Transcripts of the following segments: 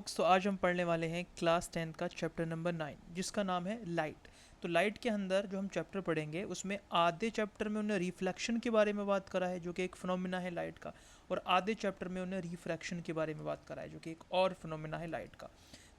तो आज हम पढ़ने वाले हैं क्लास 10 का चैप्टर नंबर 9 जिसका नाम है लाइट। तो लाइट के अंदर जो हम चैप्टर पढ़ेंगे उसमें आधे चैप्टर में उन्हें रिफ्लेक्शन के बारे में बात करा है जो कि एक फिनोमिना है लाइट का, और आधे चैप्टर में उन्हें रिफ्रैक्शन के बारे में बात करा है जो कि एक और फिनोमिना है लाइट का।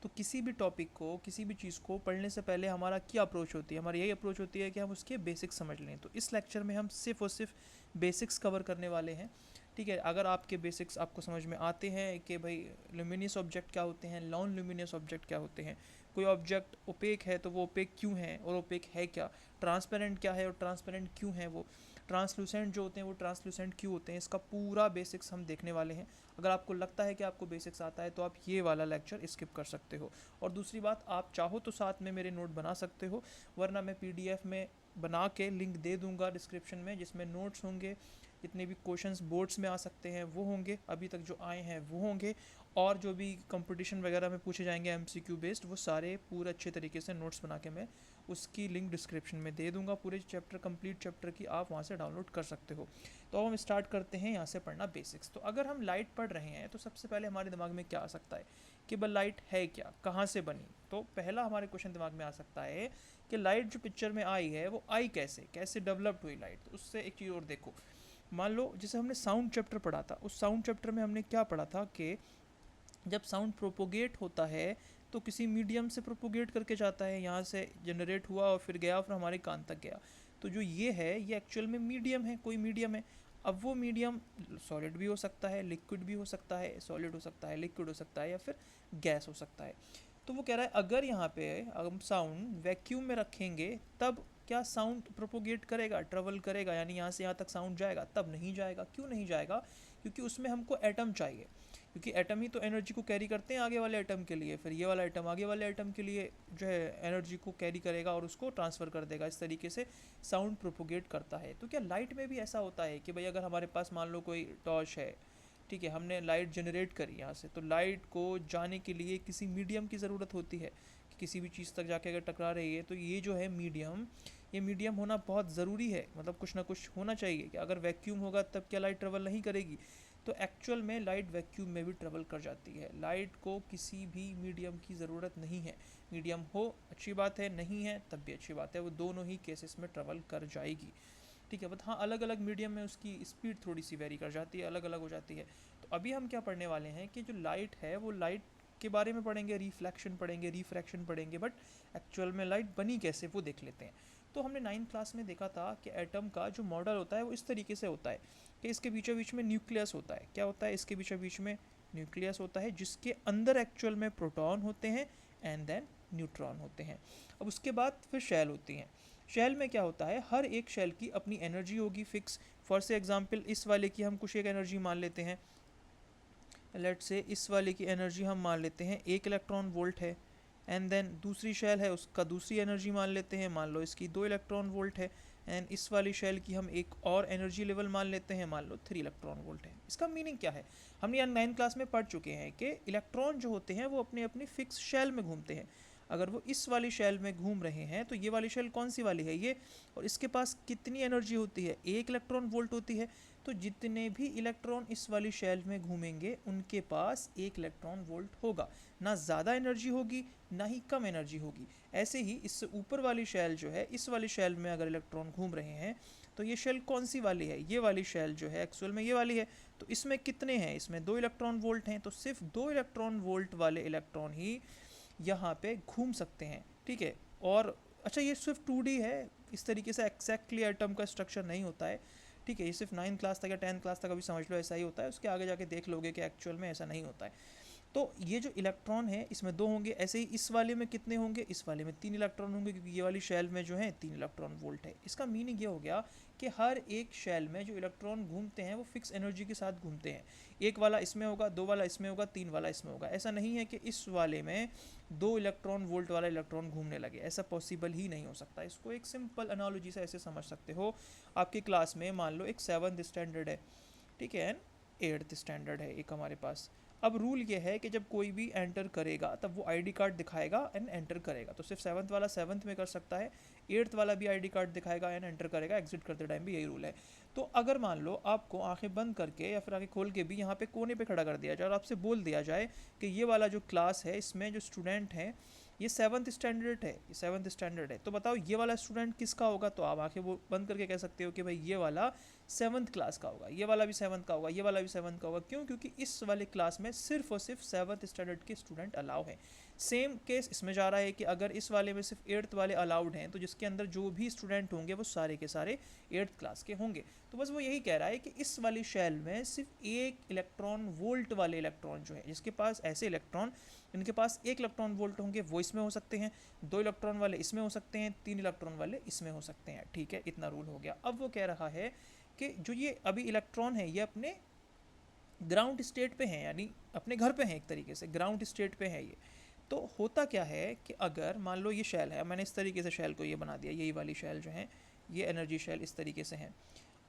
तो किसी भी टॉपिक को, किसी भी चीज़ को पढ़ने से पहले हमारा क्या अप्रोच होती है, हमारी यही अप्रोच होती है कि हम उसके बेसिक्स समझ लें। तो इस लेक्चर में हम सिर्फ और सिर्फ बेसिक्स कवर करने वाले हैं। ठीक है, अगर आपके बेसिक्स आपको समझ में आते हैं कि भाई ल्यूमिनियस ऑब्जेक्ट क्या होते हैं, नॉन ल्यूमिनियस ऑब्जेक्ट क्या होते हैं, कोई ऑब्जेक्ट ओपेक है तो वो ओपेक क्यों है और ओपेक है क्या, ट्रांसपेरेंट क्या है और ट्रांसपेरेंट क्यों है, वो ट्रांसलूसेंट जो होते हैं वो ट्रांसलूसेंट क्यों होते हैं, इसका पूरा बेसिक्स हम देखने वाले हैं। अगर आपको लगता है कि आपको बेसिक्स आता है तो आप ये वाला लेक्चर स्किप कर सकते हो। और दूसरी बात, आप चाहो तो साथ में मेरे नोट बना सकते हो, वरना मैं पीडीएफ में बना के लिंक दे दूंगा डिस्क्रिप्शन में, जिसमें नोट्स होंगे, जितने भी क्वेश्चंस बोर्ड्स में आ सकते हैं वो होंगे, अभी तक जो आए हैं वो होंगे, और जो भी कंपटीशन वगैरह में पूछे जाएंगे एमसीक्यू बेस्ड, वो सारे पूरे अच्छे तरीके से नोट्स बना के मैं उसकी लिंक डिस्क्रिप्शन में दे दूंगा। पूरे चैप्टर, कंप्लीट चैप्टर की आप वहाँ से डाउनलोड कर सकते हो। तो अब हम स्टार्ट करते हैं यहाँ से पढ़ना बेसिक्स। तो अगर हम लाइट पढ़ रहे हैं तो सबसे पहले हमारे दिमाग में क्या आ सकता है कि भाई लाइट है क्या, कहाँ से बनी। तो पहला हमारे क्वेश्चन दिमाग में आ सकता है कि लाइट जो पिक्चर में आई है वो आई कैसे, कैसे डेवलप्ड हुई लाइट। तो उससे एक चीज़ और देखो, मान लो जैसे हमने साउंड चैप्टर पढ़ा था, उस साउंड चैप्टर में हमने क्या पढ़ा था कि जब साउंड प्रोपोगेट होता है तो किसी मीडियम से प्रोपोगेट करके जाता है, यहाँ से जनरेट हुआ और फिर गया, फिर हमारे कान तक गया। तो जो ये है ये एक्चुअल में मीडियम है, कोई मीडियम है। अब वो मीडियम सॉलिड भी हो सकता है, लिक्विड भी हो सकता है, सॉलिड हो सकता है, लिक्विड हो सकता है, या फिर गैस हो सकता है। तो वो कह रहा है अगर यहाँ पे हम साउंड वैक्यूम में रखेंगे तब क्या साउंड प्रोपोगेट करेगा, ट्रेवल करेगा, यानी यहाँ से यहाँ तक साउंड जाएगा? तब नहीं जाएगा। क्यों नहीं जाएगा? क्योंकि उसमें हमको एटम चाहिए, क्योंकि एटम ही तो एनर्जी को कैरी करते हैं आगे वाले एटम के लिए, फिर ये वाला एटम आगे वाले एटम के लिए जो है एनर्जी को कैरी करेगा और उसको ट्रांसफ़र कर देगा। इस तरीके से साउंड प्रोपोगेट करता है। तो क्या लाइट में भी ऐसा होता है कि भाई अगर हमारे पास मान लो कोई टॉर्च है, ठीक है, हमने लाइट जनरेट करी यहाँ से, तो लाइट को जाने के लिए किसी मीडियम की ज़रूरत होती है कि किसी भी चीज़ तक जाके अगर टकरा रही है तो ये जो है मीडियम, ये मीडियम होना बहुत ज़रूरी है। मतलब कुछ ना कुछ होना चाहिए कि अगर वैक्यूम होगा तब क्या लाइट ट्रेवल नहीं करेगी। तो एक्चुअल में लाइट वैक्यूम में भी ट्रेवल कर जाती है। लाइट को किसी भी मीडियम की ज़रूरत नहीं है। मीडियम हो अच्छी बात है, नहीं है तब भी अच्छी बात है, वो दोनों ही केसेस में ट्रेवल कर जाएगी। ठीक है, बट हाँ अलग अलग मीडियम में उसकी स्पीड थोड़ी सी वेरी कर जाती है, अलग अलग हो जाती है। तो अभी हम क्या पढ़ने वाले हैं कि जो लाइट है वो लाइट के बारे में पढ़ेंगे, रिफ्लेक्शन पढ़ेंगे, रिफ्रैक्शन पढ़ेंगे, बट एक्चुअल में लाइट बनी कैसे वो देख लेते हैं। तो हमने 9th क्लास में देखा था कि एटम का जो मॉडल होता है वो इस तरीके से होता है कि इसके बीचों बीच में न्यूक्लियस होता है। क्या होता है? इसके बीचों बीच में न्यूक्लियस होता है जिसके अंदर एक्चुअल में प्रोटॉन होते हैं एंड देन न्यूट्रॉन होते हैं। अब उसके बाद फिर शेल होती हैं। शेल में क्या होता है, हर एक शेल की अपनी एनर्जी होगी फिक्स। फॉर से एग्जांपल इस वाले की हम कुछ एक एनर्जी मान लेते हैं, लेट से इस वाले की एनर्जी हम मान लेते हैं 1 इलेक्ट्रॉन वोल्ट है। एंड देन दूसरी शेल है उसका दूसरी एनर्जी मान लेते हैं, मान लो इसकी 2 इलेक्ट्रॉन वोल्ट है। एंड इस वाली शेल की हम एक और एनर्जी लेवल मान लेते हैं, मान लो 3 इलेक्ट्रॉन वोल्ट है। इसका मीनिंग क्या है, हमने यहाँ 9th क्लास में पढ़ चुके हैं कि इलेक्ट्रॉन जो होते हैं वो अपनी अपनी फिक्स शेल में घूमते हैं। अगर वो इस वाली शेल में घूम रहे हैं तो ये वाली शेल कौन सी वाली है, ये, और इसके पास कितनी एनर्जी होती है, 1 इलेक्ट्रॉन वोल्ट होती है। तो जितने भी इलेक्ट्रॉन इस वाली शेल में घूमेंगे उनके पास 1 इलेक्ट्रॉन वोल्ट होगा। ना ज़्यादा एनर्जी होगी ना ही कम एनर्जी होगी। ऐसे ही इससे ऊपर वाली शेल जो है, इस वाली शेल में अगर इलेक्ट्रॉन घूम रहे हैं तो ये शेल कौन सी वाली है, ये वाली शेल जो है एक्चुअल में ये वाली है। तो इसमें कितने हैं, इसमें 2 इलेक्ट्रॉन वोल्ट हैं, तो सिर्फ 2 इलेक्ट्रॉन वोल्ट वाले इलेक्ट्रॉन ही यहाँ पे घूम सकते हैं। ठीक है, और अच्छा ये सिर्फ 2D है, इस तरीके से एक्जैक्टली एटम का स्ट्रक्चर नहीं होता है। ठीक है, ये सिर्फ 9th क्लास तक या 10th क्लास तक अभी समझ लो ऐसा ही होता है, उसके आगे जाके देख लोगे कि एक्चुअल में ऐसा नहीं होता है। तो ये जो इलेक्ट्रॉन है इसमें 2 होंगे, ऐसे ही इस वाले में कितने होंगे, इस वाले में 3 इलेक्ट्रॉन होंगे, क्योंकि ये वाली शेल में जो है 3 इलेक्ट्रॉन वोल्ट है। इसका मीनिंग ये हो गया कि हर एक शेल में जो इलेक्ट्रॉन घूमते हैं वो फिक्स एनर्जी के साथ घूमते हैं। एक वाला इसमें होगा, 2 वाला इसमें होगा, 3 वाला इसमें होगा। ऐसा नहीं है कि इस वाले में 2 इलेक्ट्रॉन वोल्ट वाला इलेक्ट्रॉन घूमने लगे, ऐसा पॉसिबल ही नहीं हो सकता। इसको एक सिंपल एनालॉजी से ऐसे समझ सकते हो, आपकी क्लास में मान लो एक 7th स्टैंडर्ड है, ठीक है, एंड 8th स्टैंडर्ड है एक हमारे पास। अब रूल ये है कि जब कोई भी एंटर करेगा तब वो आईडी कार्ड दिखाएगा एंड एंटर करेगा। तो सिर्फ 7th वाला 7th में कर सकता है, 8th वाला भी आईडी कार्ड दिखाएगा एंड एंटर करेगा, एग्जिट करते टाइम भी यही रूल है। तो अगर मान लो आपको आंखें बंद करके या फिर आंखें खोल के भी यहाँ पे कोने पे खड़ा कर दिया जाए और आपसे बोल दिया जाए कि ये वाला जो क्लास है इसमें जो स्टूडेंट हैं ये 7th स्टैंडर्ड है, ये 7th स्टैंडर्ड है, तो बताओ ये वाला स्टूडेंट किसका होगा? तो आप आंखें वो बंद करके कह सकते हो कि भाई ये वाला 7th क्लास का होगा, ये वाला भी 7th का होगा, ये वाला भी 7th का होगा। क्यों? क्योंकि इस वाले क्लास में सिर्फ और सिर्फ 7th स्टैंडर्ड के स्टूडेंट अलाउ हैं। सेम केस इसमें जा रहा है कि अगर इस वाले में सिर्फ 8th वाले अलाउड हैं तो जिसके अंदर जो भी स्टूडेंट होंगे वो सारे के सारे 8th क्लास के होंगे। तो बस वो यही कह रहा है कि इस वाली शेल में सिर्फ एक इलेक्ट्रॉन वोल्ट वाले इलेक्ट्रॉन जो है, जिसके पास ऐसे इलेक्ट्रॉन इनके पास 1 इलेक्ट्रॉन वोल्ट होंगे वो इसमें हो सकते हैं, 2 इलेक्ट्रॉन वाले इसमें हो सकते हैं, 3 इलेक्ट्रॉन वाले इसमें हो सकते हैं। ठीक है, इतना रूल हो गया। अब वो कह रहा है कि जो ये अभी इलेक्ट्रॉन है ये अपने ग्राउंड स्टेट पे हैं, यानी अपने घर पे हैं, एक तरीके से ग्राउंड स्टेट पे है ये। तो होता क्या है कि अगर मान लो ये शेल है, मैंने इस तरीके से शेल को ये बना दिया, यही वाली शेल जो है ये एनर्जी शेल इस तरीके से है,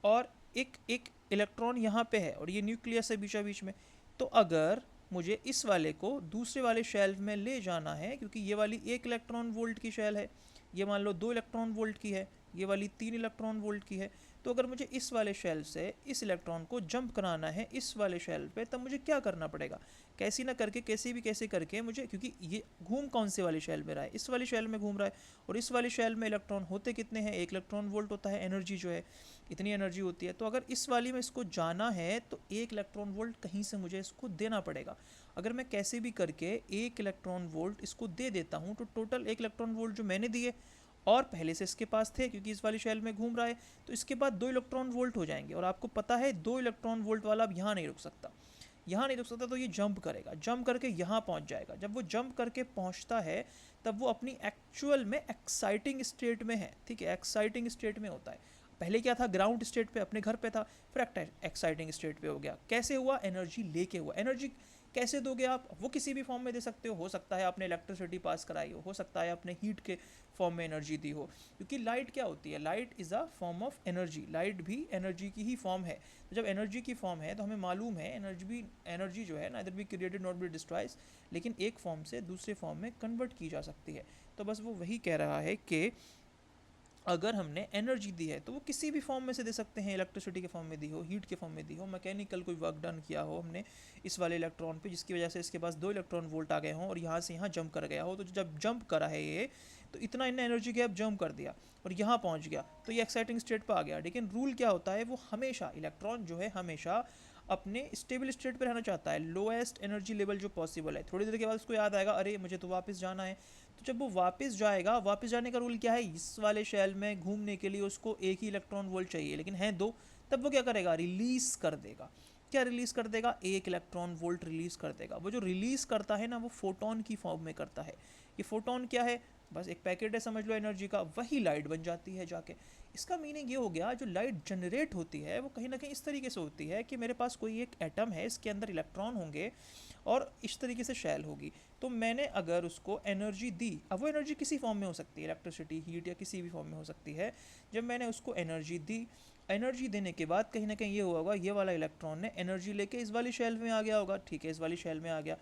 और एक एक इलेक्ट्रॉन यहाँ पे है और ये न्यूक्लियस है बीचा बीच में। तो अगर मुझे इस वाले को दूसरे वाले शेल में ले जाना है, क्योंकि ये वाली 1 इलेक्ट्रॉन वोल्ट की शेल है, ये मान लो 2 इलेक्ट्रॉन वोल्ट की है, ये वाली 3 इलेक्ट्रॉन वोल्ट की है, तो अगर मुझे इस वाले शेल से इस इलेक्ट्रॉन को जंप कराना है इस वाले शेल पे, तब मुझे क्या करना पड़ेगा? कैसी ना करके कैसे भी कैसे करके मुझे, क्योंकि ये घूम कौन से वाली शेल में रहा है, इस वाली शेल में घूम रहा है, और इस वाली शेल में इलेक्ट्रॉन होते कितने हैं? 1 इलेक्ट्रॉन वोल्ट होता है, एनर्जी जो है इतनी एनर्जी होती है। तो अगर इस वाली में इसको जाना है तो 1 इलेक्ट्रॉन वोल्ट कहीं से मुझे इसको देना पड़ेगा। अगर मैं कैसे भी करके 1 इलेक्ट्रॉन वोल्ट इसको दे देता हूँ तो टोटल 1 इलेक्ट्रॉन वोल्ट जो मैंने दिए और पहले से इसके पास थे, क्योंकि इस वाली शेल में घूम रहा है, तो इसके बाद 2 इलेक्ट्रॉन वोल्ट हो जाएंगे। और आपको पता है 2 इलेक्ट्रॉन वोल्ट वाला अब यहाँ नहीं रुक सकता, यहाँ नहीं रुक सकता, तो ये जंप करेगा, जंप करके यहाँ पहुँच जाएगा। जब वो जंप करके पहुँचता है तब वो अपनी एक्चुअल में एक्साइटिंग स्टेट में है। ठीक है, एक्साइटिंग स्टेट में होता है। पहले क्या था? ग्राउंड स्टेट पे अपने घर पे था, फिर एक्साइटिंग स्टेट पे हो गया। कैसे हुआ? एनर्जी लेके हुआ। एनर्जी कैसे दोगे आप? वो किसी भी फॉर्म में दे सकते हो सकता है आपने इलेक्ट्रिसिटी पास कराई हो सकता है आपने हीट के फॉर्म में एनर्जी दी हो, क्योंकि लाइट क्या होती है? Light is a form of energy, light भी एनर्जी की ही फॉर्म है। तो जब एनर्जी की फॉर्म है तो हमें मालूम है एनर्जी जो है neither be created not be destroys, लेकिन एक फॉर्म से दूसरे फॉर्म में कन्वर्ट की जा सकती है। तो बस वो वही कह रहा है कि अगर हमने एनर्जी दी है तो वो किसी भी फॉर्म में से दे सकते हैं, इलेक्ट्रिसिटी के फॉर्म में दी हो, हीट के फॉर्म में दी हो, मैकेनिकल कोई वर्क डन किया हो हमने इस वाले इलेक्ट्रॉन पे, जिसकी वजह से इसके पास 2 इलेक्ट्रॉन वोल्ट आ गए हों और यहाँ से यहाँ जंप कर गया हो। तो जब जंप करा है ये, तो इतना इन्हें एनर्जी गैप जंप कर दिया और यहाँ पहुँच गया, तो ये एक्साइटिंग स्टेट पर आ गया। लेकिन रूल क्या होता है? वो हमेशा इलेक्ट्रॉन जो है हमेशा अपने स्टेबल स्टेट पर रहना चाहता है, लोएस्ट एनर्जी लेवल जो पॉसिबल है। थोड़ी देर के बाद उसको याद आएगा अरे मुझे तो वापस जाना है, तो जब वो वापस जाएगा, वापस जाने का रूल क्या है? इस वाले शेल में घूमने के लिए उसको 1 ही इलेक्ट्रॉन वोल्ट चाहिए, लेकिन है 2, तब वो क्या करेगा? रिलीज कर देगा। क्या रिलीज कर देगा? 1 इलेक्ट्रॉन वोल्ट रिलीज कर देगा। वो जो रिलीज करता है ना, वो फोटोन की फॉर्म में करता है। ये फोटोन क्या है? बस एक पैकेट है समझ लो एनर्जी का, वही लाइट बन जाती है जाके। इसका मीनिंग ये हो गया, जो लाइट जनरेट होती है वो कहीं ना कहीं इस तरीके से होती है कि मेरे पास कोई एक एटम है, इसके अंदर इलेक्ट्रॉन होंगे और इस तरीके से शेल होगी। तो मैंने अगर उसको एनर्जी दी, अब वो एनर्जी किसी फॉर्म में हो सकती है, इलेक्ट्रिसिटी, हीट या किसी भी फॉर्म में हो सकती है। जब मैंने उसको एनर्जी दी, एनर्जी देने के बाद कहीं ना कहीं ये हुआ होगा, ये वाला इलेक्ट्रॉन ने एनर्जी लेके इस वाली शेल में आ गया होगा। ठीक है, इस वाली शेल में आ गया।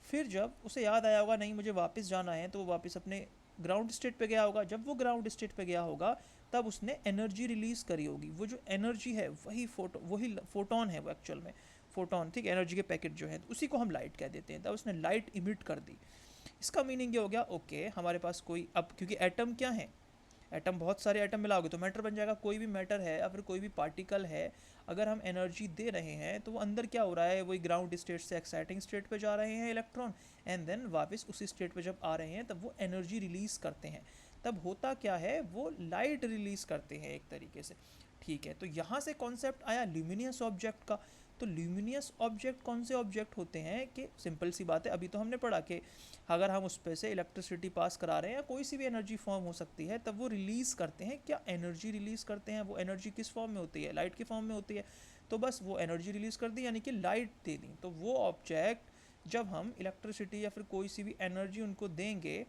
फिर जब उसे याद आया होगा नहीं मुझे वापस जाना है, तो वो वापस अपने ग्राउंड स्टेट पे गया होगा। जब वो ग्राउंड स्टेट पे गया होगा तब उसने एनर्जी रिलीज़ करी होगी। वो जो एनर्जी है वही फोटोन है वो एक्चुअल में, फोटोन। ठीक, एनर्जी के पैकेट जो है उसी को हम लाइट कह देते हैं। तब उसने लाइट इमिट कर दी। इसका मीनिंग ये हो गया, ओके हमारे पास कोई, अब क्योंकि एटम क्या है, एटम बहुत सारे एटम मिलाओगे तो मैटर बन जाएगा। कोई भी मैटर है या फिर कोई भी पार्टिकल है, अगर हम एनर्जी दे रहे हैं तो वो अंदर क्या हो रहा है? वही ग्राउंड स्टेट से एक्साइटिंग स्टेट पे जा रहे हैं इलेक्ट्रॉन, एंड देन वापस उसी स्टेट पे जब आ रहे हैं तब वो एनर्जी रिलीज़ करते हैं। तब होता क्या है? वो लाइट रिलीज़ करते हैं एक तरीके से। ठीक है, तो यहाँ से कॉन्सेप्ट आया ल्यूमिनियस ऑब्जेक्ट का। तो ल्यूमिनियस ऑब्जेक्ट कौन से ऑब्जेक्ट होते हैं? कि सिंपल सी बात है, अभी तो हमने पढ़ा कि अगर हम उस पर से इलेक्ट्रिसिटी पास करा रहे हैं या कोई सी भी एनर्जी फॉर्म हो सकती है, तब वो रिलीज़ करते हैं। क्या एनर्जी रिलीज़ करते हैं? वो एनर्जी किस फॉर्म में होती है? लाइट की फॉर्म में होती है। तो बस वो एनर्जी रिलीज़ कर दी, यानी कि लाइट दे दी। तो वो ऑब्जेक्ट जब हम इलेक्ट्रिसिटी या फिर कोई सी भी एनर्जी उनको देंगे,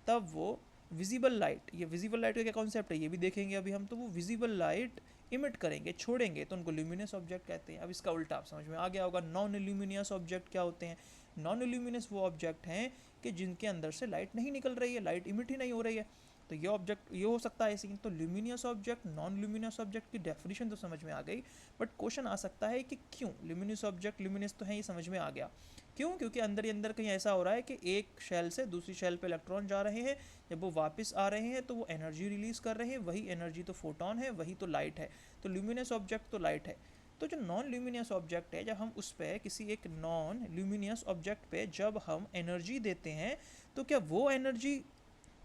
तब वो विजिबल लाइट, ये विजिबल लाइट का क्या कॉन्सेप्ट है ये भी देखेंगे अभी हम। तो वो विजिबल लाइट इमिट करेंगे, छोड़ेंगे, तो उनको ल्यूमिनस ऑब्जेक्ट कहते हैं। अब इसका उल्टा आप समझ में आ गया होगा, नॉन ल्यूमिनियस ऑब्जेक्ट क्या होते हैं। नॉन ल्यूमिनस वो ऑब्जेक्ट हैं कि जिनके अंदर से लाइट नहीं निकल रही है, लाइट इमिट ही नहीं हो रही है, तो ये ऑब्जेक्ट ये हो सकता है सीन। तो luminous object, non luminous object की डेफिनेशन तो समझ में आ गई, बट क्वेश्चन आ सकता है कि क्यों ल्यूमिनस ऑब्जेक्ट, ल्यूमिनस तो है ये समझ में आ गया, क्यों, क्योंकि अंदर ही अंदर कहीं ऐसा हो रहा है कि एक शेल से दूसरी शेल पे इलेक्ट्रॉन जा रहे हैं, जब वो वापस आ रहे हैं तो वो एनर्जी रिलीज़ कर रहे हैं, वही एनर्जी तो फोटोन है, वही तो लाइट है। तो ल्यूमिनस ऑब्जेक्ट तो लाइट है। तो जो नॉन ल्यूमिनियस ऑब्जेक्ट है, जब हम उस पर किसी एक नॉन ल्यूमिनियस ऑब्जेक्ट पे जब हम एनर्जी देते हैं, तो क्या वो एनर्जी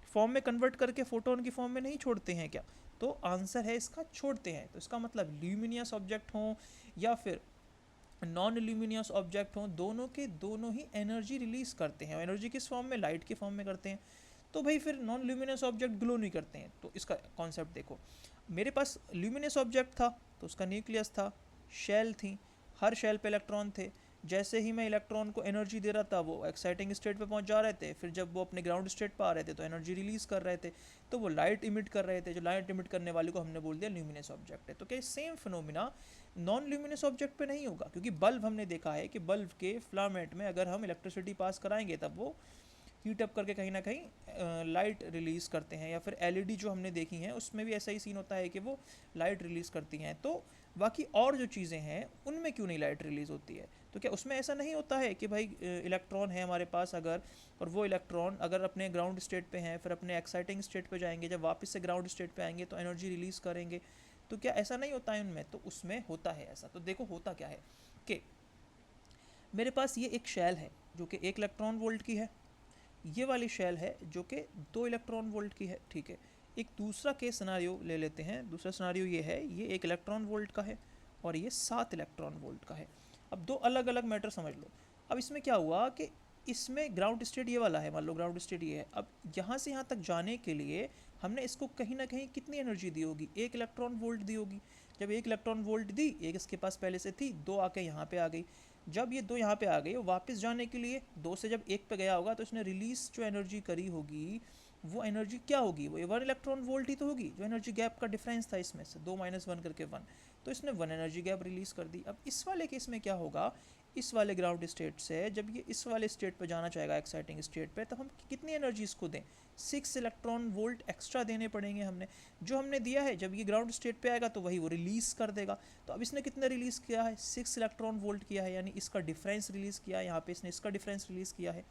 फॉर्म में कन्वर्ट करके फोटोन की फॉर्म में नहीं छोड़ते हैं क्या? तो आंसर है इसका छोड़ते हैं। तो इसका मतलब ल्यूमिनियस ऑब्जेक्ट हो या फिर नॉन ल्यूमिनियस ऑब्जेक्ट हों, दोनों के दोनों ही एनर्जी रिलीज़ करते हैं। एनर्जी किस फॉर्म में? लाइट के फॉर्म में करते हैं। तो भाई फिर नॉन ल्यूमिनस ऑब्जेक्ट ग्लो नहीं करते हैं। तो इसका कॉन्सेप्ट देखो, मेरे पास ल्यूमिनस ऑब्जेक्ट था तो उसका न्यूक्लियस था, शेल थी, हर शेल पे इलेक्ट्रॉन थे। जैसे ही मैं इलेक्ट्रॉन को एनर्जी दे रहा था वो एक्साइटिंग स्टेट पे पहुंच जा रहे थे, फिर जब वो अपने ग्राउंड स्टेट पे आ रहे थे तो एनर्जी रिलीज़ कर रहे थे, तो वो लाइट इमिट कर रहे थे। जो लाइट इमिट करने वाले को हमने बोल दिया ल्यूमिनस ऑब्जेक्ट है। तो क्या same phenomena non luminous object पे नहीं होगा? क्योंकि बल्ब हमने देखा है कि बल्ब के फिलामेंट में अगर हम इलेक्ट्रिसिटी पास कराएंगे तब वो हीट अप करके कहीं ना कहीं लाइट रिलीज़ करते हैं। या फिर एलईडी जो हमने देखी हैं उसमें भी ऐसा ही सीन होता है कि वो लाइट रिलीज़ करती हैं। तो बाकी और जो चीज़ें हैं उनमें क्यों नहीं लाइट रिलीज़ होती है? तो क्या उसमें ऐसा नहीं होता है कि भाई इलेक्ट्रॉन है हमारे पास अगर, और वो इलेक्ट्रॉन अगर अपने ग्राउंड स्टेट पे हैं, फिर अपने एक्साइटिंग स्टेट पे जाएंगे, जब वापस से ग्राउंड स्टेट पे आएंगे तो एनर्जी रिलीज़ करेंगे। तो क्या ऐसा नहीं होता है उनमें? तो उसमें होता है ऐसा। तो देखो होता क्या है कि मेरे पास ये एक शेल है जो कि 1 इलेक्ट्रॉन वोल्ट की है, ये वाली शेल है जो कि 2 इलेक्ट्रॉन वोल्ट की है, ठीक है। एक दूसरा केस सिनारियो ले लेते हैं। दूसरा सिनारियो ये है, ये 1 इलेक्ट्रॉन वोल्ट का है और ये 7 इलेक्ट्रॉन वोल्ट का है। अब दो अलग अलग मैटर समझ लो। अब इसमें क्या हुआ कि इसमें ग्राउंड स्टेट ये वाला है, मान लो ग्राउंड स्टेट ये है। अब यहाँ से यहाँ तक जाने के लिए हमने इसको कहीं ना कहीं कितनी एनर्जी दी होगी? 1 इलेक्ट्रॉन वोल्ट दी होगी। जब 1 इलेक्ट्रॉन वोल्ट दी, एक इसके पास पहले से थी, दो आके यहाँ पे आ गई। जब ये दो यहाँ पे आ गई, वो वापस जाने के लिए दो से जब एक पे गया होगा तो इसने रिलीज जो एनर्जी करी होगी वो एनर्जी क्या होगी? वो 1 इलेक्ट्रॉन वोल्ट ही तो होगी। जो एनर्जी गैप का डिफरेंस था इसमें से 2 - 1 करके 1, तो इसने 1 एनर्जी गैप रिलीज कर दी। अब इस वाले केस में क्या होगा, इस वाले ग्राउंड स्टेट से जब ये इस वाले स्टेट पे जाना चाहेगा एक्साइटिंग स्टेट पे, तो हम कितनी एनर्जी इसको दें? 6 इलेक्ट्रॉन वोल्ट एक्स्ट्रा देने पड़ेंगे हमने। जो हमने दिया है जब ये ग्राउंड स्टेट पे आएगा तो वही वो रिलीज़ कर देगा। तो अब इसने कितना रिलीज़ किया है? 6 इलेक्ट्रॉन वोल्ट किया है, यानी इसका डिफरेंस रिलीज़ किया है। यहाँ पे इसने इसका डिफरेंस रिलीज़ किया है।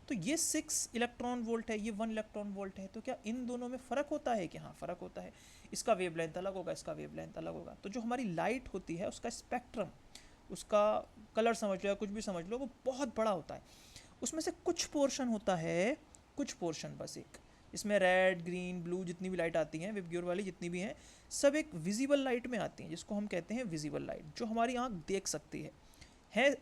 तो ये 6 इलेक्ट्रॉन वोल्ट है, ये 1 इलेक्ट्रॉन वोल्ट है। तो क्या इन दोनों में फ़र्क होता है? कि हाँ फ़र्क होता है। इसका वेवलेंथ अलग होगा, इसका वेवलेंथ अलग होगा। तो जो हमारी लाइट होती है उसका स्पेक्ट्रम, उसका कलर समझ लो या कुछ भी समझ लो, वो बहुत बड़ा होता है। उसमें से कुछ पोर्शन होता है, कुछ पोर्शन बस एक, इसमें रेड ग्रीन ब्लू जितनी भी लाइट आती हैं, विबग्योर वाली जितनी भी हैं, सब एक विजिबल लाइट में आती हैं, जिसको हम कहते हैं विजिबल लाइट, जो हमारी आँख देख सकती है।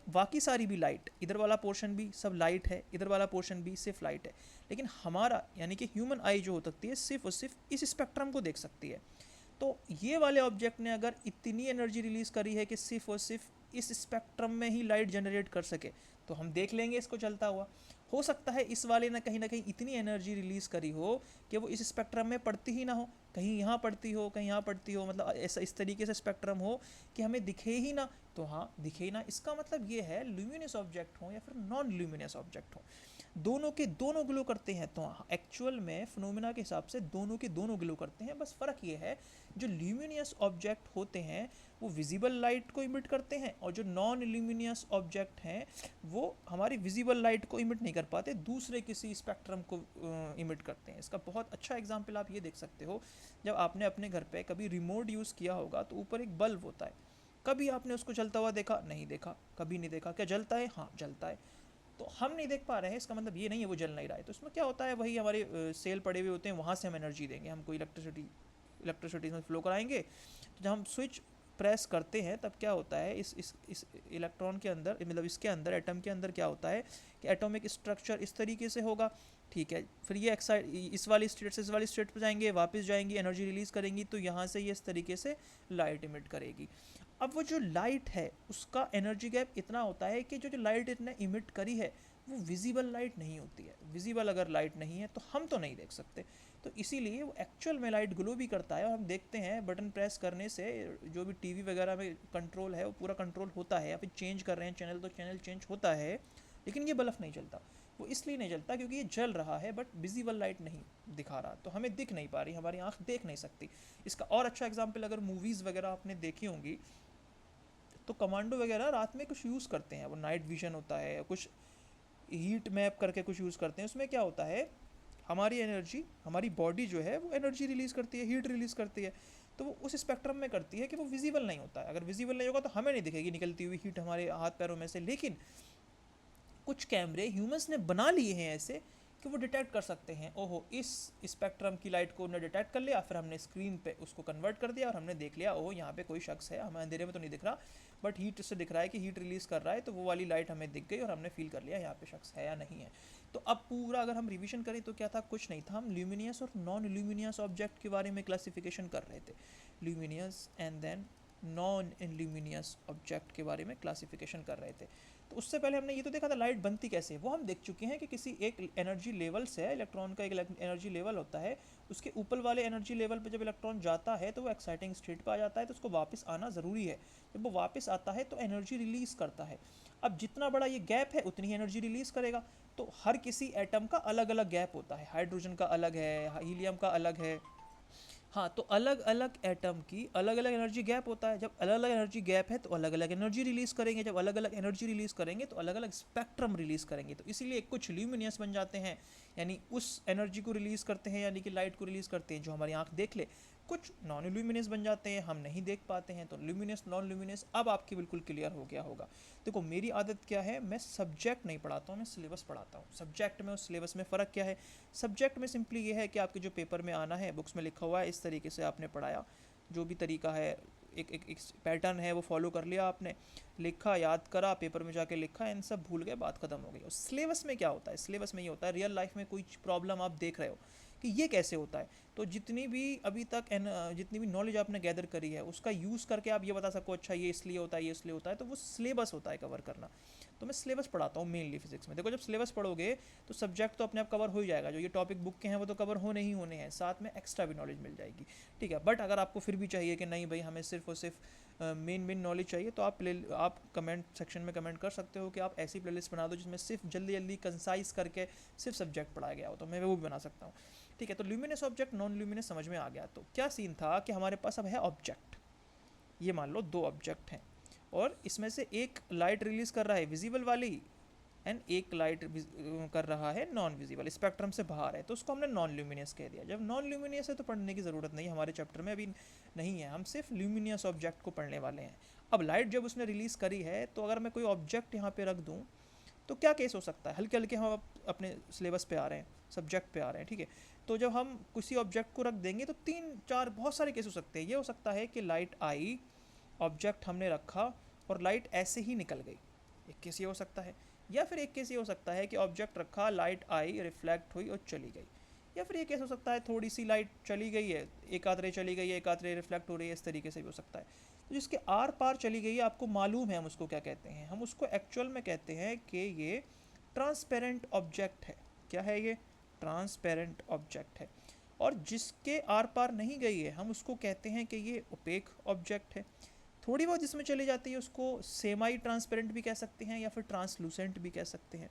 बाकी सारी भी लाइट, इधर वाला पोर्शन भी सब लाइट है, इधर वाला पोर्शन भी सिर्फ लाइट है। लेकिन हमारा यानी कि ह्यूमन आई जो हो सकती है सिर्फ और सिर्फ इस स्पेक्ट्रम को देख सकती है। तो ये वाले ऑब्जेक्ट ने अगर इतनी एनर्जी रिलीज़ करी है कि सिर्फ और सिर्फ इस स्पेक्ट्रम में ही लाइट जनरेट कर सके, तो हम देख लेंगे इसको चलता हुआ। हो सकता है इस वाले ने कहीं ना कहीं इतनी एनर्जी रिलीज़ करी हो कि वो इस स्पेक्ट्रम में पड़ती ही ना हो, कहीं यहाँ पड़ती हो, कहीं यहाँ पड़ती हो, मतलब ऐसा इस तरीके से स्पेक्ट्रम हो कि हमें दिखे ही ना। तो हाँ दिखे ही ना, इसका मतलब ये है ल्यूमिनस ऑब्जेक्ट हो या फिर नॉन ल्यूमिनस ऑब्जेक्ट हो, दोनों के दोनों ग्लो करते हैं। तो एक्चुअल में फिनोमेना के हिसाब से दोनों के दोनों ग्लो करते हैं। बस फ़र्क ये है, जो ल्यूमिनियस ऑब्जेक्ट होते हैं वो विजिबल लाइट को इमिट करते हैं, और जो नॉन ल्यूमिनियस ऑब्जेक्ट हैं वो हमारी विजिबल लाइट को इमिट नहीं कर पाते, दूसरे किसी स्पेक्ट्रम को इमिट करते हैं। इसका बहुत अच्छा एग्जांपल आप ये देख सकते हो, जब आपने अपने घर पे कभी रिमोट यूज़ किया होगा तो ऊपर एक बल्ब होता है, कभी आपने उसको जलता हुआ देखा? नहीं देखा, कभी नहीं देखा। क्या जलता है? हाँ जलता है। तो हम नहीं देख पा रहे हैं, इसका मतलब ये नहीं है वो जल नहीं रहा है। तो इसमें क्या होता है, वही हमारे सेल पड़े हुए होते हैं, वहाँ से हम एनर्जी देंगे, हम कोई इलेक्ट्रिसिटी में फ्लो कराएंगे। तो जब हम स्विच प्रेस करते हैं तब क्या होता है, इस इलेक्ट्रॉन के अंदर, मतलब इसके अंदर एटम के अंदर क्या होता है कि एटॉमिक स्ट्रक्चर इस तरीके से होगा, ठीक है। फिर ये इस वाली स्टेट से इस वाली स्टेट पर जाएंगे, वापस जाएंगी, एनर्जी रिलीज़ करेंगी, तो यहाँ से ये इस तरीके से लाइट इमिट करेगी। अब वो जो लाइट है उसका एनर्जी गैप इतना होता है कि जो लाइट इसने इमिट करी है वो विजिबल लाइट नहीं होती है। विजिबल अगर लाइट नहीं है तो हम तो नहीं देख सकते, तो इसीलिए वो एक्चुअल में लाइट ग्लो भी करता है और हम देखते हैं बटन प्रेस करने से जो भी टीवी वगैरह में कंट्रोल है वो पूरा कंट्रोल होता है, या फिर चेंज कर रहे हैं चैनल तो चैनल चेंज होता है, लेकिन ये बल्ब नहीं जलता। वो इसलिए नहीं जलता क्योंकि ये जल रहा है बट विजिबल लाइट नहीं दिखा रहा, तो हमें दिख नहीं पा रही, हमारी आंख देख नहीं सकती। इसका और अच्छा एग्जाम्पल अगर मूवीज़ वगैरह आपने देखी होंगी तो कमांडो वगैरह रात में कुछ यूज़ करते हैं, वो नाइट विजन होता है, कुछ हीट मैप करके कुछ यूज़ करते हैं। उसमें क्या होता है, हमारी एनर्जी, हमारी बॉडी जो है वो एनर्जी रिलीज़ करती है, हीट रिलीज़ करती है, तो वो उस स्पेक्ट्रम में करती है कि वो विजिबल नहीं होता है। अगर विजिबल नहीं होगा तो हमें नहीं दिखेगी निकलती हुई हीट हमारे हाथ पैरों में से, लेकिन कुछ कैमरे ह्यूमंस ने बना लिए हैं ऐसे कि वो डिटेक्ट कर सकते हैं, ओहो इस स्पेक्ट्रम की लाइट को उन्होंने डिटेक्ट कर लिया, फिर हमने स्क्रीन पे उसको कन्वर्ट कर दिया और हमने देख लिया ओहो यहाँ पे कोई शख्स है, हमें अंधेरे में तो नहीं दिख रहा बट हीट से दिख रहा है कि हीट रिलीज़ कर रहा है, तो वो वाली लाइट हमें दिख गई और हमने फील कर लिया यहाँ पे शख्स है या नहीं है। तो अब पूरा अगर हम रिविजन करें तो क्या था, कुछ नहीं था, हम ल्यूमिनियस और नॉन ल्यूमिनियस ऑब्जेक्ट के बारे में क्लासिफिकेशन कर रहे थे। Luminous and then non luminous object के बारे में क्लासिफिकेशन कर रहे थे। तो उससे पहले हमने ये तो देखा था लाइट बनती कैसे है, वो हम देख चुके हैं कि किसी एक एनर्जी लेवल से, इलेक्ट्रॉन का एक एनर्जी लेवल होता है, उसके ऊपर वाले एनर्जी लेवल पे जब इलेक्ट्रॉन जाता है तो वो एक्साइटिंग स्टेट पे आ जाता है, तो उसको वापस आना ज़रूरी है। जब वो वापस आता है तो एनर्जी रिलीज़ करता है। अब जितना बड़ा ये गैप है उतनी ही एनर्जी रिलीज़ करेगा। तो हर किसी एटम का अलग अलग गैप होता है, हाइड्रोजन का अलग है, हीलियम का अलग है। हाँ, तो अलग अलग एटम की अलग अलग एनर्जी गैप होता है। जब अलग अलग एनर्जी गैप है तो अलग अलग एनर्जी रिलीज़ करेंगे, जब अलग अलग एनर्जी रिलीज़ करेंगे तो अलग अलग स्पेक्ट्रम रिलीज़ करेंगे। तो इसीलिए कुछ ल्यूमिनियस बन जाते हैं, यानी उस एनर्जी को रिलीज़ करते हैं, यानी कि लाइट को रिलीज़ करते हैं जो हमारी आंख देख ले। कुछ नॉन ल्यूमिनियस बन जाते हैं, हम नहीं देख पाते हैं। तो ल्यूमिनियस नॉन ल्यूमिनियस अब आपकी बिल्कुल क्लियर हो गया होगा। देखो मेरी आदत क्या है, मैं सब्जेक्ट नहीं पढ़ाता हूँ, मैं सिलेबस पढ़ाता हूँ। सब्जेक्ट में और सिलेबस में फ़र्क क्या है, सब्जेक्ट में सिंपली ये है कि आपके जो पेपर में आना है, बुक्स में लिखा हुआ है, इस तरीके से आपने पढ़ाया, जो भी तरीका है, एक पैटर्न है वो फॉलो कर लिया आपने, लिखा, याद करा, पेपर में जाके लिखा, इन सब भूल गए, बात खत्म हो गई। और सिलेबस में क्या होता है, सिलेबस में ये होता है रियल लाइफ में कोई प्रॉब्लम आप देख रहे हो कि ये कैसे होता है, तो जितनी भी अभी तक जितनी भी नॉलेज आपने गैदर करी है उसका यूज़ करके आप ये बता सको अच्छा ये इसलिए होता है, ये इसलिए होता है, तो वो सिलेबस होता है कवर करना। तो मैं सिलेबस पढ़ाता हूँ मेनली फिजिक्स में। देखो जब सिलेबस पढ़ोगे तो सब्जेक्ट तो अपने आप कवर हो ही जाएगा, जो ये टॉपिक बुक के हैं वो तो कवर होने ही होने हैं, साथ में एक्स्ट्रा भी नॉलेज मिल जाएगी, ठीक है। बट अगर आपको फिर भी चाहिए कि नहीं भाई हमें सिर्फ और सिर्फ मेन नॉलेज चाहिए, तो आप कमेंट सेक्शन में कमेंट कर सकते हो कि आप ऐसी प्लेलिस्ट बना दो जिसमें सिर्फ जल्दी जल्दी कंसाइज करके सिर्फ सब्जेक्ट पढ़ाया गया हो, तो मैं वो भी बना सकता हूँ, ठीक है। तो ल्यूमिनस ऑब्जेक्ट नॉन ल्यूमिनस समझ में आ गया। तो क्या सीन था कि हमारे पास अब है ऑब्जेक्ट, ये मान लो दो ऑब्जेक्ट हैं और इसमें से एक लाइट रिलीज़ कर रहा है विजिबल वाली, एंड एक लाइट कर रहा है नॉन विजिबल, स्पेक्ट्रम से बाहर है, तो उसको हमने नॉन ल्यूमिनियस कह दिया। जब नॉन ल्यूमिनियस है तो पढ़ने की ज़रूरत नहीं, हमारे चैप्टर में अभी नहीं है, हम सिर्फ ल्यूमिनियस ऑब्जेक्ट को पढ़ने वाले हैं। अब लाइट जब उसने रिलीज़ करी है तो अगर मैं कोई ऑब्जेक्ट यहाँ पे रख दूँ तो क्या केस हो सकता है, हल्के हल्के हम अपने सिलेबस पे आ रहे हैं, सब्जेक्ट पे आ रहे हैं, ठीक है। तो जब हम किसी ऑब्जेक्ट को रख देंगे तो तीन चार बहुत सारे केस हो सकते हैं। ये हो सकता है कि लाइट आई, ऑब्जेक्ट हमने रखा और लाइट ऐसे ही निकल गई, एक केस ये हो सकता है। या फिर एक केस ये हो सकता है कि ऑब्जेक्ट रखा, लाइट आई, रिफ्लेक्ट हुई और चली गई। या फिर ये केस हो सकता है थोड़ी सी लाइट चली गई है, एक आध रे चली गई है, एक आध रे रिफ्लेक्ट हो रही है, इस तरीके से भी हो सकता है। तो जिसके आर पार चली गई है आपको मालूम है हम उसको क्या कहते हैं, हम उसको एक्चुअल में कहते हैं कि ये ट्रांसपेरेंट ऑब्जेक्ट है। क्या है ये, ट्रांसपेरेंट ऑब्जेक्ट है। और जिसके आर पार नहीं गई है हम उसको कहते हैं कि ये ओपेक ऑब्जेक्ट है। थोड़ी बहुत जिसमें चली जाती है उसको सेमाई ट्रांसपेरेंट भी कह सकते हैं या फिर ट्रांसलूसेंट भी कह सकते हैं,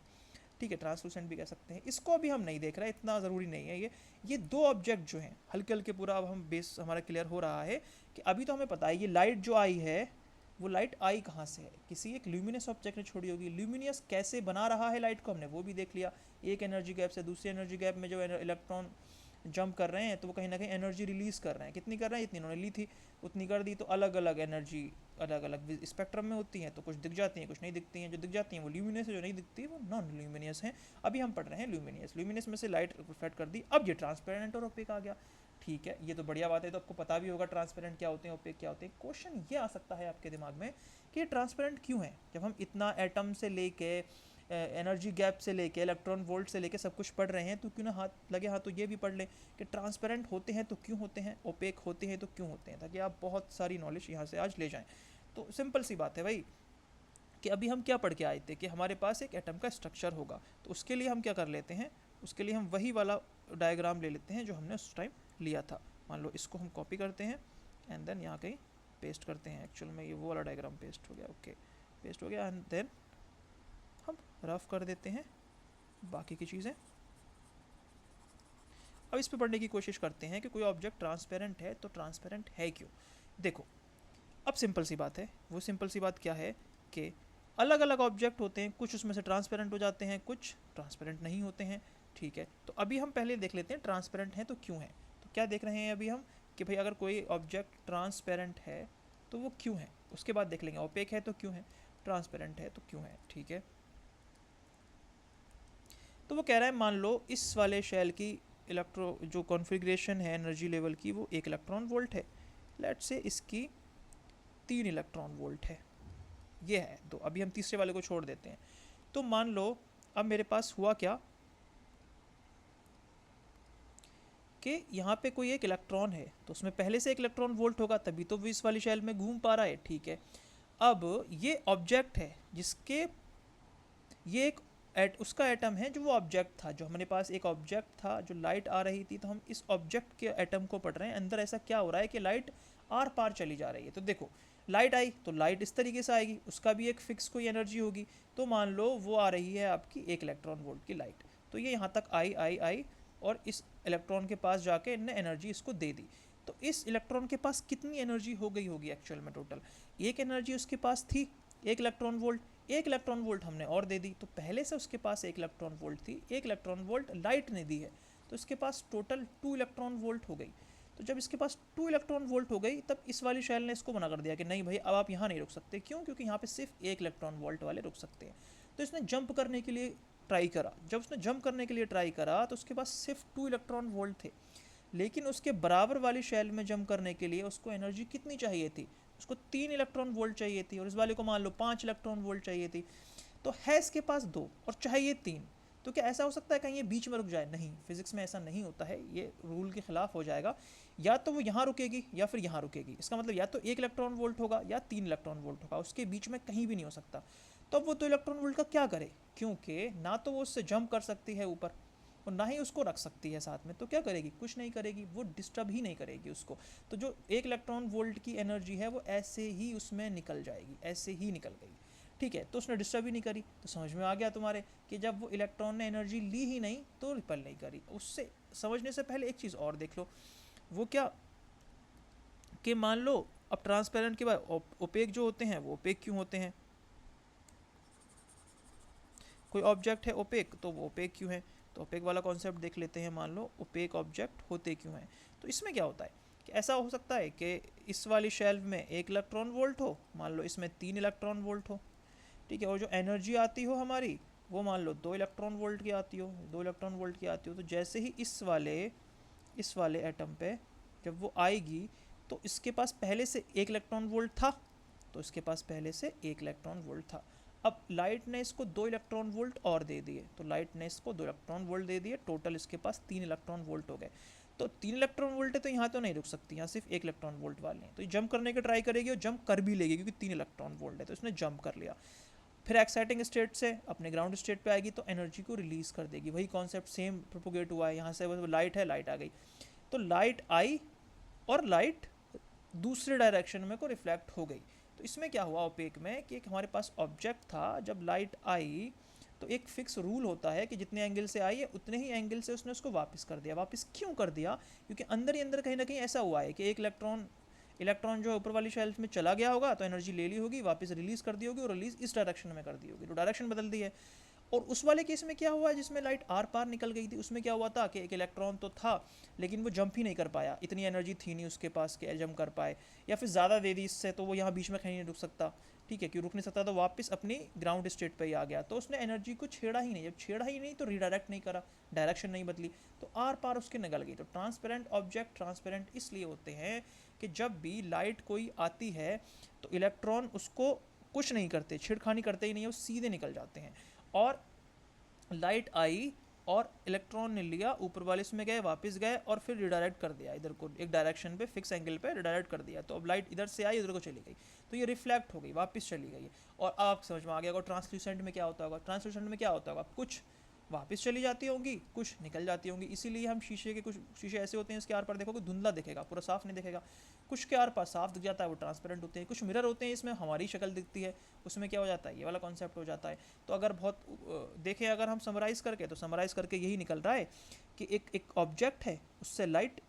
ठीक है, ट्रांसलूसेंट भी कह सकते हैं। इसको अभी हम नहीं देख रहे, इतना ज़रूरी नहीं है। ये दो ऑब्जेक्ट जो हैं हल्के हल्के पूरा अब हम बेस हमारा क्लियर हो रहा है कि अभी तो हमें पता है ये लाइट जो आई है वो लाइट आई कहाँ से है, किसी एक ल्यूमिनस ऑब्जेक्ट ने छोड़ी होगी। ल्यूमिनस कैसे बना रहा है लाइट को हमने वो भी देख लिया, एक एनर्जी गैप से दूसरी एनर्जी गैप में जो इलेक्ट्रॉन जंप कर रहे हैं तो वो कहीं ना कहीं एनर्जी रिलीज़ कर रहे हैं। कितनी कर रहे हैं, इतनी उन्होंने ली थी उतनी कर दी। तो अलग अलग एनर्जी अलग अलग स्पेक्ट्रम में होती हैं, तो कुछ दिख जाती हैं कुछ नहीं दिखती हैं। जो दिख जाती हैं वो ल्यूमिनियस है, जो नहीं दिखती वो नॉन ल्यूमिनियस हैं। अभी हम पढ़ रहे हैं ल्यूमिनियस। ल्यूमिनियस में से लाइट रिफ्लेक्ट कर दी, अब ये ट्रांसपेरेंट और ओपेक आ गया, ठीक है। ये तो बढ़िया बात है, तो आपको पता भी होगा ट्रांसपेरेंट क्या होते हैं, ओपेक क्या होते हैं। क्वेश्चन ये आ सकता है आपके दिमाग में कि ये ट्रांसपेरेंट क्यों है, जब हम इतना एटम से लेके एनर्जी गैप से लेके इलेक्ट्रॉन वोल्ट से लेके सब कुछ पढ़ रहे हैं, तो क्यों ना हाथ लगे हाथ तो ये भी पढ़ लें कि ट्रांसपेरेंट होते हैं तो क्यों होते हैं, ओपेक होते हैं तो क्यों होते हैं, ताकि आप बहुत सारी नॉलेज यहाँ से आज ले जाएं। तो सिंपल सी बात है भाई, कि अभी हम क्या पढ़ के आए थे कि हमारे पास एक एटम का स्ट्रक्चर होगा, तो उसके लिए हम क्या कर लेते हैं, उसके लिए हम वही वाला डायग्राम ले लेते हैं जो हमने उस टाइम लिया था। मान लो इसको हम कॉपी करते हैं एंड देन यहाँ कहीं पेस्ट करते हैं। एक्चुअल में ये वो वाला डायग्राम पेस्ट हो गया, ओके पेस्ट हो गया, एंड देन हम रफ कर देते हैं बाकी की चीज़ें। अब इस पे पढ़ने की कोशिश करते हैं कि कोई ऑब्जेक्ट ट्रांसपेरेंट है तो ट्रांसपेरेंट है क्यों। देखो अब सिंपल सी बात है, वो सिंपल सी बात क्या है कि अलग अलग ऑब्जेक्ट होते हैं, कुछ उसमें से ट्रांसपेरेंट हो जाते हैं, कुछ ट्रांसपेरेंट नहीं होते हैं। ठीक है, तो अभी हम पहले देख लेते हैं ट्रांसपेरेंट हैं तो क्यों है। तो क्या देख रहे हैं अभी हम कि भाई अगर कोई ऑब्जेक्ट ट्रांसपेरेंट है तो वो क्यों है, उसके बाद देख लेंगे ओपेक है तो क्यों है, ट्रांसपेरेंट है तो क्यों है। ठीक है, तो वो कह रहा है मान लो इस वाले शेल की इलेक्ट्रो जो कॉन्फ़िगरेशन है एनर्जी लेवल की वो 1 इलेक्ट्रॉन वोल्ट है, लेट से इसकी 3 इलेक्ट्रॉन वोल्ट है, ये है। तो अभी हम तीसरे वाले को छोड़ देते हैं। तो मान लो अब मेरे पास हुआ क्या कि यहाँ पे कोई एक इलेक्ट्रॉन है, तो उसमें पहले से 1 इलेक्ट्रॉन वोल्ट होगा, तभी तो वो इस वाली शेल में घूम पा रहा है। ठीक है, अब ये ऑब्जेक्ट है जिसके ये एक उसका एटम है जो वो ऑब्जेक्ट था, जो हमारे पास एक ऑब्जेक्ट था जो लाइट आ रही थी, तो हम इस ऑब्जेक्ट के एटम को पढ़ रहे हैं। अंदर ऐसा क्या हो रहा है कि लाइट आर पार चली जा रही है। तो देखो लाइट आई तो लाइट इस तरीके से आएगी, उसका भी एक फिक्स कोई एनर्जी होगी। तो मान लो वो आ रही है आपकी 1 इलेक्ट्रॉन वोल्ट की लाइट, तो ये यहाँ तक आई आई आई और इस इलेक्ट्रॉन के पास जाके इनने एनर्जी इसको दे दी। तो इस इलेक्ट्रॉन के पास कितनी एनर्जी हो गई होगी एक्चुअल में टोटल, एक एनर्जी उसके पास थी 1 इलेक्ट्रॉन वोल्ट, 1 इलेक्ट्रॉन वोल्ट हमने और दे दी, तो पहले से उसके पास 1 इलेक्ट्रॉन वोल्ट थी, 1 इलेक्ट्रॉन वोल्ट लाइट ने दी है, तो इसके पास टोटल 2 इलेक्ट्रॉन वोल्ट हो गई। तो जब इसके पास 2 इलेक्ट्रॉन वोल्ट हो गई तब इस वाली शेल ने इसको मना कर दिया कि नहीं भाई अब आप यहाँ नहीं रुक सकते। क्यों? क्योंकि यहाँ पे सिर्फ 1 इलेक्ट्रॉन वोल्ट वाले रुक सकते हैं। तो इसने जंप करने के लिए ट्राई करा, जब उसने जंप करने के लिए ट्राई करा तो उसके पास सिर्फ 2 इलेक्ट्रॉन वोल्ट थे, लेकिन उसके बराबर वाली शेल में जंप करने के लिए उसको एनर्जी कितनी चाहिए थी, उसको 3 इलेक्ट्रॉन वोल्ट चाहिए थी, और इस वाले को मान लो 5 इलेक्ट्रॉन वोल्ट चाहिए थी। तो है इसके पास 2 और चाहिए 3, तो क्या ऐसा हो सकता है कहीं ये बीच में रुक जाए? नहीं, फिजिक्स में ऐसा नहीं होता है, ये रूल के खिलाफ हो जाएगा। या तो वो यहाँ रुकेगी या फिर यहाँ रुकेगी, इसका मतलब या तो 1 इलेक्ट्रॉन वोल्ट होगा या 3 इलेक्ट्रॉन वोल्ट होगा, उसके बीच में कहीं भी नहीं हो सकता। तो अब वो 2 इलेक्ट्रॉन वोल्ट का क्या करे, क्योंकि ना तो वो उससे जंप कर सकती है ऊपर और ना ही उसको रख सकती है साथ में, तो क्या करेगी? कुछ नहीं करेगी, वो डिस्टर्ब ही नहीं करेगी उसको। तो जो 1 इलेक्ट्रॉन वोल्ट की एनर्जी है वो ऐसे ही उसमें निकल जाएगी, ऐसे ही निकल गई। ठीक है, तो उसने डिस्टर्ब ही नहीं करी, तो समझ में आ गया तुम्हारे कि जब वो इलेक्ट्रॉन ने एनर्जी ली ही नहीं तो रिपल नहीं करी। उससे समझने से पहले एक चीज़ और देख लो, वो क्या कि मान लो अब ट्रांसपेरेंट के बाद ओपेक जो होते हैं वो ओपेक क्यों होते हैं? कोई ऑब्जेक्ट है ओपेक तो वो ओपेक क्यों है? तो ओपेक वाला कॉन्सेप्ट देख लेते हैं। मान लो ओपेक ऑब्जेक्ट होते क्यों हैं, तो इसमें क्या होता है कि ऐसा हो सकता है कि इस वाली शेल्फ में 1 इलेक्ट्रॉन वोल्ट हो, मान लो इसमें 3 इलेक्ट्रॉन वोल्ट हो। ठीक है, और जो एनर्जी आती हो हमारी वो मान लो 2 इलेक्ट्रॉन वोल्ट की आती हो, 2 इलेक्ट्रॉन वोल्ट की आती हो। तो जैसे ही इस वाले एटम पे जब वो आएगी तो इसके पास पहले से 1 इलेक्ट्रॉन वोल्ट था, तो इसके पास पहले से 1 इलेक्ट्रॉन वोल्ट था। अब लाइट ने इसको 2 इलेक्ट्रॉन वोल्ट और दे दिए, तो लाइट ने इसको 2 इलेक्ट्रॉन वोल्ट दे दिए, टोटल इसके पास 3 इलेक्ट्रॉन वोल्ट हो गए। तो 3 इलेक्ट्रॉन वोल्ट है तो यहाँ तो नहीं रुक सकती, यहाँ सिर्फ 1 इलेक्ट्रॉन वोल्ट वाले हैं, तो ये जंप करने की ट्राई करेगी और जंप कर भी लेगी क्योंकि 3 इलेक्ट्रॉन वोल्ट है, तो इसने जंप कर लिया। फिर एक्साइटिंग स्टेट से अपने ग्राउंड स्टेट पे आएगी तो एनर्जी को रिलीज कर देगी। वही कॉन्सेप्ट सेम प्रोपोगेट हुआ है, यहाँ से वो लाइट है, लाइट आ गई, तो लाइट आई और लाइट दूसरे डायरेक्शन में को रिफ्लेक्ट हो गई। तो इसमें क्या हुआ ओपेक में कि एक हमारे पास ऑब्जेक्ट था, जब लाइट आई तो एक फिक्स रूल होता है कि जितने एंगल से आई है उतने ही एंगल से उसने उसको वापस कर दिया। वापस क्यों कर दिया? क्योंकि अंदर ही अंदर कहीं ना कहीं ऐसा हुआ है कि एक इलेक्ट्रॉन जो ऊपर वाली शेल्फ में चला गया होगा तो एनर्जी ले ली होगी, वापस रिलीज कर दी होगी और रिलीज इस डायरेक्शन में कर दी होगी, तो डायरेक्शन बदल दी है। और उस वाले केस में क्या हुआ जिसमें लाइट आर पार निकल गई थी, उसमें क्या हुआ था कि एक इलेक्ट्रॉन तो था लेकिन वो जंप ही नहीं कर पाया, इतनी एनर्जी थी नहीं उसके पास कि जंप कर पाए, या फिर ज़्यादा दे दी इससे तो वो यहाँ बीच में कहीं नहीं रुक सकता। ठीक है, क्यों रुक नहीं सकता, तो वापस अपनी ग्राउंड स्टेट पे ही आ गया, तो उसने एनर्जी को छेड़ा ही नहीं, जब छेड़ा ही नहीं तो रिडायरेक्ट नहीं करा, डायरेक्शन नहीं बदली, तो आर पार उसके निकल गई। तो ट्रांसपेरेंट ऑब्जेक्ट ट्रांसपेरेंट इसलिए होते हैं कि जब भी लाइट कोई आती है तो इलेक्ट्रॉन उसको कुछ नहीं करते, छेड़खानी करते ही नहीं है, वो सीधे निकल जाते हैं। और लाइट आई और इलेक्ट्रॉन ने लिया, ऊपर वाले इसमें गए, वापस गए और फिर रिडायरेक्ट कर दिया इधर को, एक डायरेक्शन पे फिक्स एंगल पे रिडायरेक्ट कर दिया। तो अब लाइट इधर से आई, इधर को चली गई, तो ये रिफ्लेक्ट हो गई, वापस चली गई। और आप समझ में आ गया होगा ट्रांसल्यूसेंट में क्या होता होगा। ट्रांसल्यूसेंट में क्या होता होगा, कुछ वापस चली जाती होंगी, कुछ निकल जाती होंगी। इसीलिए हम शीशे के, कुछ शीशे ऐसे होते हैं इसके आर पार देखोगे धुंधला दिखेगा, पूरा साफ नहीं दिखेगा। कुछ के आर पार साफ दिख जाता है, वो ट्रांसपेरेंट होते हैं। कुछ मिरर होते हैं, इसमें हमारी शक्ल दिखती है, उसमें क्या हो जाता है, ये वाला कॉन्सेप्ट हो जाता है। तो अगर बहुत देखें, अगर हम समराइज़ करके, तो समराइज़ करके यही निकल रहा है कि एक ऑब्जेक्ट है, उससे लाइट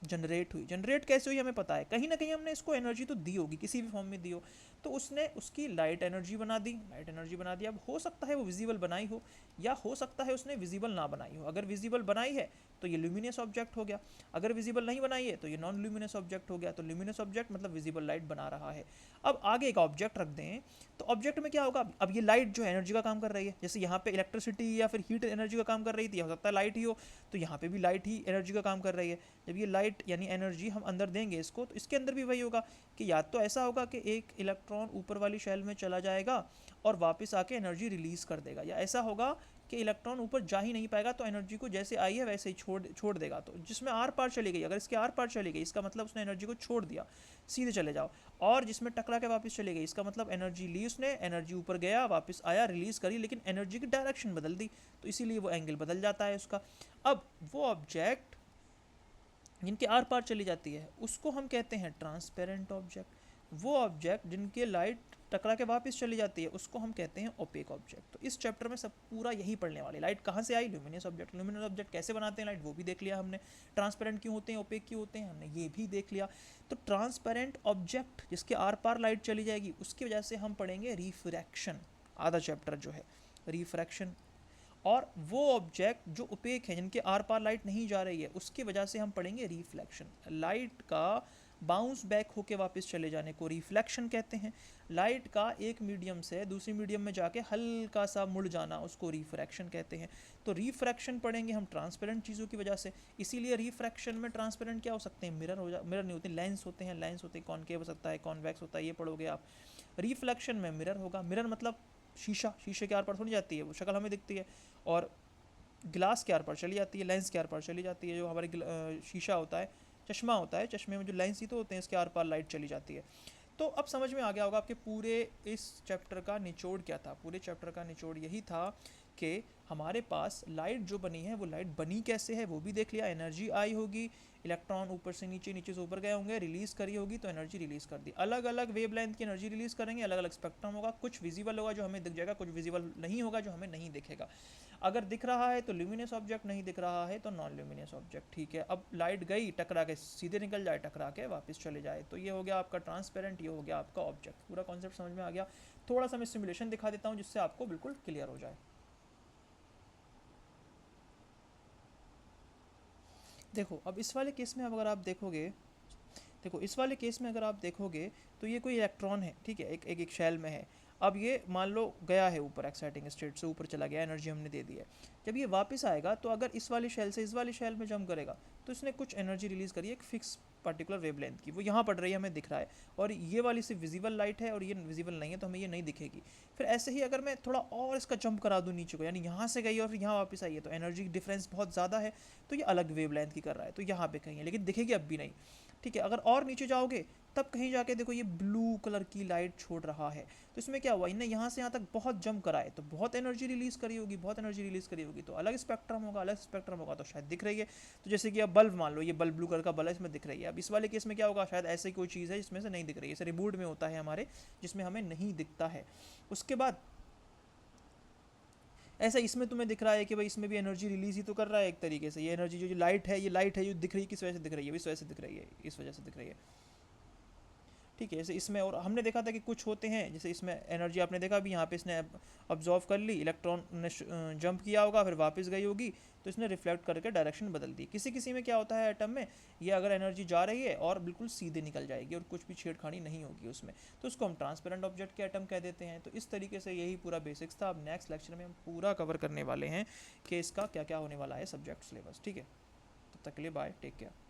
जनरेट हुई। जनरेट कैसे हुई हमें पता है, कहीं ना कहीं हमने इसको एनर्जी तो दी होगी, किसी भी फॉर्म में दी हो, तो उसने उसकी लाइट एनर्जी बना दी, लाइट एनर्जी बना दी। अब हो सकता है वो विजिबल बनाई हो, या हो सकता है उसने विजिबल ना बनाई हो। अगर विजिबल बनाई है तो ये ल्यूमिनस ऑब्जेक्ट हो गया, अगर विजिबल नहीं बनाई है तो ये नॉन ल्यूमिनस ऑब्जेक्ट हो गया। तो ल्यूमिनस ऑब्जेक्ट मतलब विजिबल लाइट बना रहा है। अब आगे एक ऑब्जेक्ट रख दें, तो ऑब्जेक्ट में क्या होगा, अब ये लाइट जो है एनर्जी का काम कर रही है। जैसे यहाँ पे इलेक्ट्रिसिटी या फिर हीट एनर्जी का काम कर रही थी, हो सकता है लाइट ही हो, तो यहाँ पे भी लाइट ही एनर्जी का काम कर रही है। जब ये लाइट यानी एनर्जी हम अंदर देंगे इसको, तो इसके अंदर भी वही होगा कि या तो ऐसा होगा कि एक इलेक्ट्रॉन ऊपर वाली शेल में चला जाएगा और वापस आके एनर्जी रिलीज कर देगा, या ऐसा होगा कि इलेक्ट्रॉन ऊपर जा ही नहीं पाएगा, तो एनर्जी को जैसे आई है वैसे ही छोड़ देगा। तो जिसमें आर पार चली गई, अगर इसके आर पार चली गई, इसका मतलब उसने एनर्जी को छोड़ दिया, सीधे चले जाओ। और जिसमें टकरा के वापस चली गई, इसका मतलब एनर्जी ली उसने, एनर्जी ऊपर गया, वापस आया, रिलीज करी, लेकिन एनर्जी की डायरेक्शन बदल दी, तो इसीलिए वो एंगल बदल जाता है उसका। अब वो ऑब्जेक्ट जिनके आर पार चली जाती है उसको हम कहते हैं ट्रांसपेरेंट ऑब्जेक्ट। वो ऑब्जेक्ट जिनके लाइट टकरा के वापस चली जाती है उसको हम कहते हैं ओपेक ऑब्जेक्ट। तो इस चैप्टर में सब पूरा यही पढ़ने वाले, लाइट कहाँ से आई, ल्यूमिनस ऑब्जेक्ट, ल्यूमिनस ऑब्जेक्ट कैसे बनाते हैं लाइट, वो भी देख लिया हमने, ट्रांसपेरेंट क्यों होते हैं, ओपेक क्यों होते हैं, हमने ये भी देख लिया। तो ट्रांसपेरेंट ऑब्जेक्ट जिसके आर पार लाइट चली जाएगी उसकी वजह से हम पढ़ेंगे रिफ्रैक्शन, आधा चैप्टर जो है रिफ्रैक्शन। और वो ऑब्जेक्ट जो ओपेक है, जिनके आर पार लाइट नहीं जा रही है, उसकी वजह से हम पढ़ेंगे रिफ्लेक्शन। लाइट का बाउंस बैक होके वापस चले जाने को रिफ्लेक्शन कहते हैं। लाइट का एक मीडियम से दूसरी मीडियम में जाके हल्का सा मुड़ जाना, उसको रिफ्रैक्शन कहते हैं। तो रिफ्रैक्शन पढ़ेंगे हम ट्रांसपेरेंट चीज़ों की वजह से। इसीलिए रिफ्रैक्शन में ट्रांसपेरेंट क्या हो सकते हैं, मिरर नहीं होते, लेंस होते हैं, लेंस होते हैं, कॉनकेव हो सकता है, कॉन्वेक्स होता है, ये पढ़ोगे आप। रिफ्लेक्शन में मिरर होगा, मिरर मतलब शीशा, शीशे के आर पार थोड़ी जाती है, वो शक्ल हमें दिखती है, और गिलास के आर पार चली जाती है, लेंस के आर पार चली जाती है। जो हमारे शीशा होता है, चश्मा होता है, चश्मे में जो लेंस ही तो होते हैं, इसके आर पार लाइट चली जाती है। तो अब समझ में आ गया होगा आपके पूरे इस चैप्टर का निचोड़ क्या था। पूरे चैप्टर का निचोड़ यही था कि हमारे पास लाइट जो बनी है वो लाइट बनी कैसे है वो भी देख लिया, एनर्जी आई होगी, इलेक्ट्रॉन ऊपर से नीचे, नीचे से ऊपर गए होंगे, रिलीज़ करी होगी तो एनर्जी रिलीज़ कर दी। अलग अलग वेवलेंथ की एनर्जी रिलीज़ करेंगे, अलग अलग स्पेक्ट्रम होगा, कुछ विजिबल होगा जो हमें दिख जाएगा, कुछ विजिबल नहीं होगा जो हमें नहीं दिखेगा। अगर दिख रहा है तो ल्यूमिनस ऑब्जेक्ट, नहीं दिख रहा है तो नॉन ल्यूमिनस ऑब्जेक्ट। ठीक है, अब लाइट गई, टकरा के सीधे निकल जाए, टकरा के वापस चले जाए, तो ये हो गया आपका ट्रांसपेरेंट, ये हो गया आपका ऑब्जेक्ट। पूरा कॉन्सेप्ट समझ में आ गया। थोड़ा सा मैं सिमुलेशन दिखा देता हूँ जिससे आपको बिल्कुल क्लियर हो जाए। देखो अब इस वाले केस में अगर आप देखोगे, देखो इस वाले केस में अगर आप देखोगे तो ये कोई इलेक्ट्रॉन है, ठीक है, एक शेल में है। अब ये मान लो गया है ऊपर, एक्साइटिंग स्टेट से ऊपर चला गया, एनर्जी हमने दे दी है। जब ये वापस आएगा तो अगर इस वाले शेल से इस वाले शेल में जंप करेगा तो इसने कुछ एनर्जी रिलीज़ करी है, एक फिक्स पर्टिकुलर वेवलेंथ की, वो यहाँ पड़ रही है, हमें दिख रहा है। और ये वाली सिर्फ विजिबल लाइट है और ये विजिबल नहीं है, तो हमें ये नहीं दिखेगी। फिर ऐसे ही अगर मैं थोड़ा और इसका जंप करा दूँ नीचे को, यानी यहाँ से गई और फिर यहाँ वापस आई है, तो एनर्जी डिफरेंस बहुत ज़्यादा है, तो ये अलग वेवलेंथ की कर रहा है, तो यहाँ पे कहीं है, लेकिन दिखेगी अब भी नहीं। ठीक है, अगर और नीचे जाओगे तब कहीं जाके देखो ये ब्लू कलर की लाइट छोड़ रहा है, तो इसमें क्या हुआ, इन्हें यहाँ से यहाँ तक बहुत जंप करा है, तो बहुत एनर्जी रिलीज़ करी होगी, बहुत एनर्जी रिलीज़ करी होगी, तो अलग स्पेक्ट्रम होगा, अलग स्पेक्ट्रम होगा, तो शायद दिख रही है। तो जैसे कि अब बल्ब मान लो, ये बल्ब ब्लू कलर का बल्ब है, इसमें दिख रही है। अब इस वाले केस में क्या होगा, शायद ऐसी कोई चीज़ है जिसमें से नहीं दिख रही है, जैसे रिमोट में होता है हमारे, जिसमें हमें नहीं दिखता है। उसके बाद ऐसा इसमें तुम्हें दिख रहा है कि भाई इसमें भी एनर्जी रिलीज ही तो कर रहा है एक तरीके से। ये एनर्जी जो लाइट है, ये लाइट है जो दिख रही है, किस वजह से दिख रही है, इस वजह से दिख रही है, इस वजह से दिख रही है। ठीक है, जैसे इसमें, और हमने देखा था कि कुछ होते हैं, जैसे इसमें एनर्जी आपने देखा भी, यहाँ पे इसने ऑब्जॉर्व कर ली, इलेक्ट्रॉन ने जंप किया होगा, फिर वापस गई होगी, तो इसने रिफ्लेक्ट करके डायरेक्शन बदल दी। किसी किसी में क्या होता है एटम में, ये अगर एनर्जी जा रही है और बिल्कुल सीधे निकल जाएगी और कुछ भी छेड़खानी नहीं होगी उसमें, तो उसको हम ट्रांसपेरेंट ऑब्जेक्ट के एटम कह देते हैं। तो इस तरीके से यही पूरा बेसिक्स था। अब नेक्स्ट लेक्चर में हम पूरा कवर करने वाले हैं कि इसका क्या क्या होने वाला है सब्जेक्ट सिलेबस। ठीक है, तब तक के लिए बाय, टेक केयर।